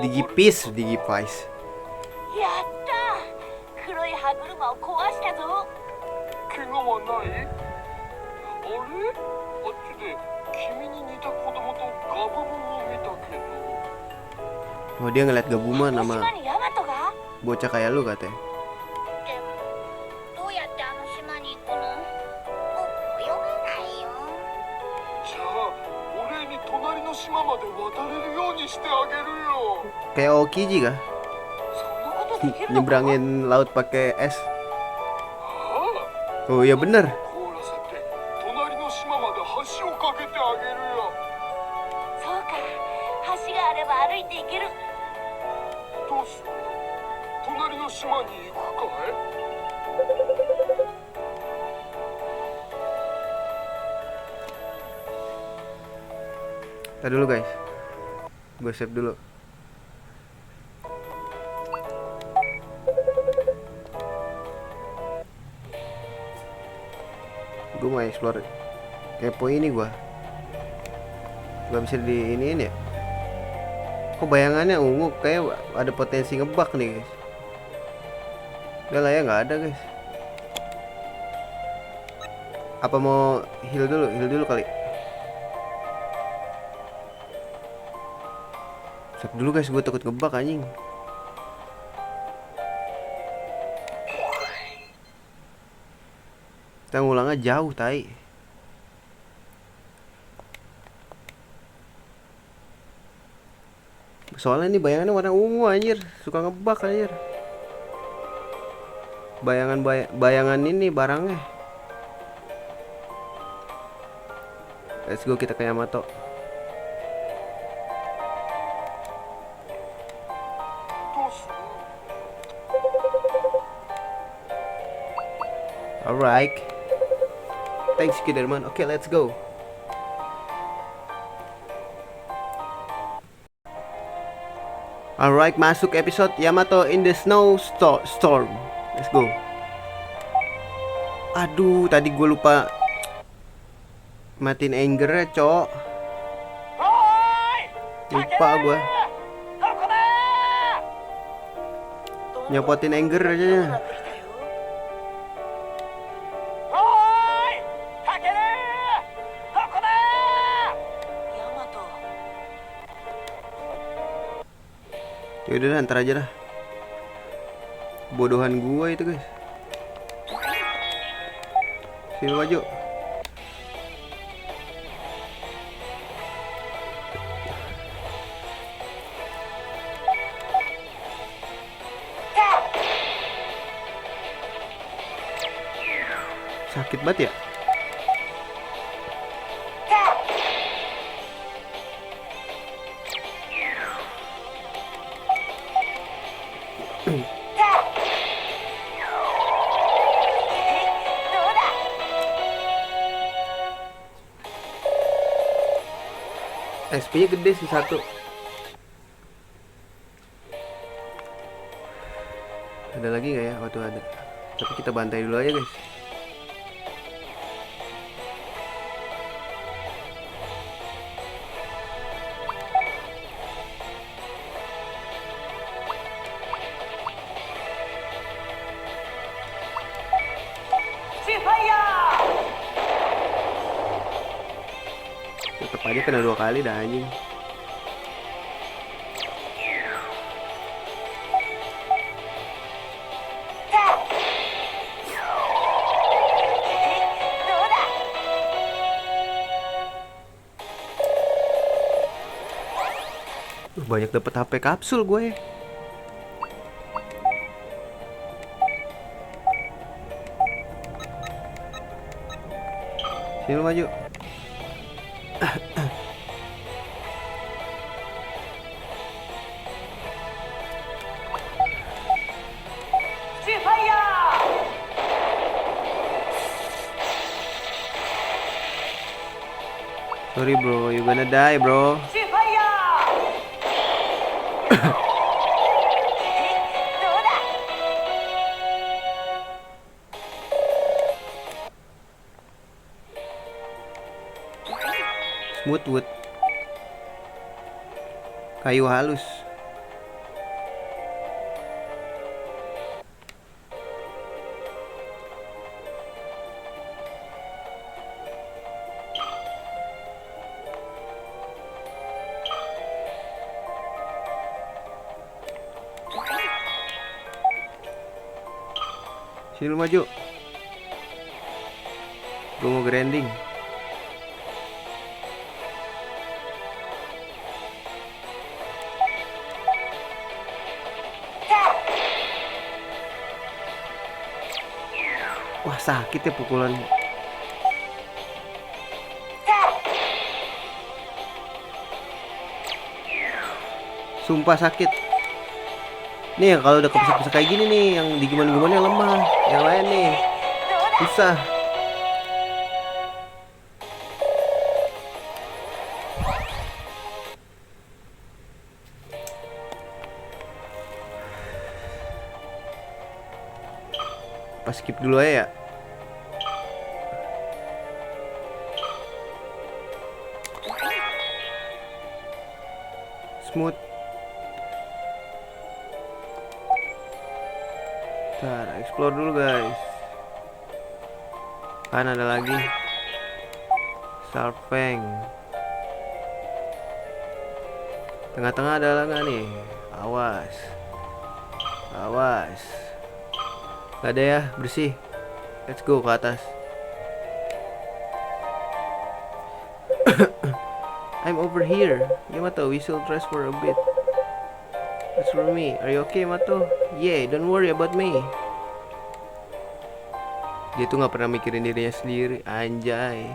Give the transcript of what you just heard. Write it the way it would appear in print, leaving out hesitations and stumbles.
Digipis, Digivice. やった黒い歯車を壊したぞ。怪我はない？あれ？あっちで君に似た子供とガブブを見たけど。 Oh, dia ngeliat Gabumon あの sama 島にヤマトが？ bocah kayak lu katanya. でもどうやってあの島に行くの？泳げないよ。じゃあ俺に隣の島まで渡れるようにしてあげるよ。 Kayak Okiji kah? そんなことできるのか？ Nyebrangin laut pakai es. ああ、 Oh iya bener. 凍らせて隣の島まで橋を架けてあげるよ。そうか、橋があれば歩いて行ける。どうする？隣の島に行くかい？ Ntar dulu guys, gue save dulu. Gue mau explore kepo ini gue. Gak bisa di ini ya. Kok bayangannya ungu, kayak ada potensi ngebug nih guys. Udah lah ya, nggak ada guys. Apa mau heal dulu kali. Save dulu guys, gue takut ngebug anjing. Kita ngulangnya jauh tai. Soalnya ini bayangannya warna ungu anjir, suka ngebug anjir. Bayangan ini barangnya. Let's go, kita ke Yamato. Alright. Thanks Kiderman. Okay, let's go. Alright, masuk episode Yamato in the Storm. Let's go. Aduh, tadi gue lupa matiin angernya, cok. Lupa gue. Nyopotin anger aja. Yaudah lah, ntar aja dah. Bodohan gua itu guys. Sini maju. Sakit banget ya. SP-nya gede sih satu. Ada lagi nggak ya? Oh tuh ada. Tapi kita bantai dulu aja guys. Tetep aja kena 2 kali dah anjing. Banyak dapet HP kapsul gue. Sini lu maju. Sorry bro, you gonna die bro. Smoothwood. Kayu halus. Sini lu maju. Gue mau grinding. Wah, sakit ya pukulan. Sumpah sakit. Nih kalau udah kepesak-pesak kayak gini nih, yang digiman-gimannya lemah. Yang lain nih susah. Pas skip dulu aja ya. Smooth. Ntar explore dulu guys. Kan ada lagi Sarpeng. Tengah-tengah ada nggak nih? Awas. Awas. Gak ada ya, bersih. Let's go ke atas. I'm over here. Yamato, we should rest for a bit. That's for me. Are you okay, Mato? Yeah, don't worry about me. Dia tuh gak pernah mikirin dirinya sendiri, anjay.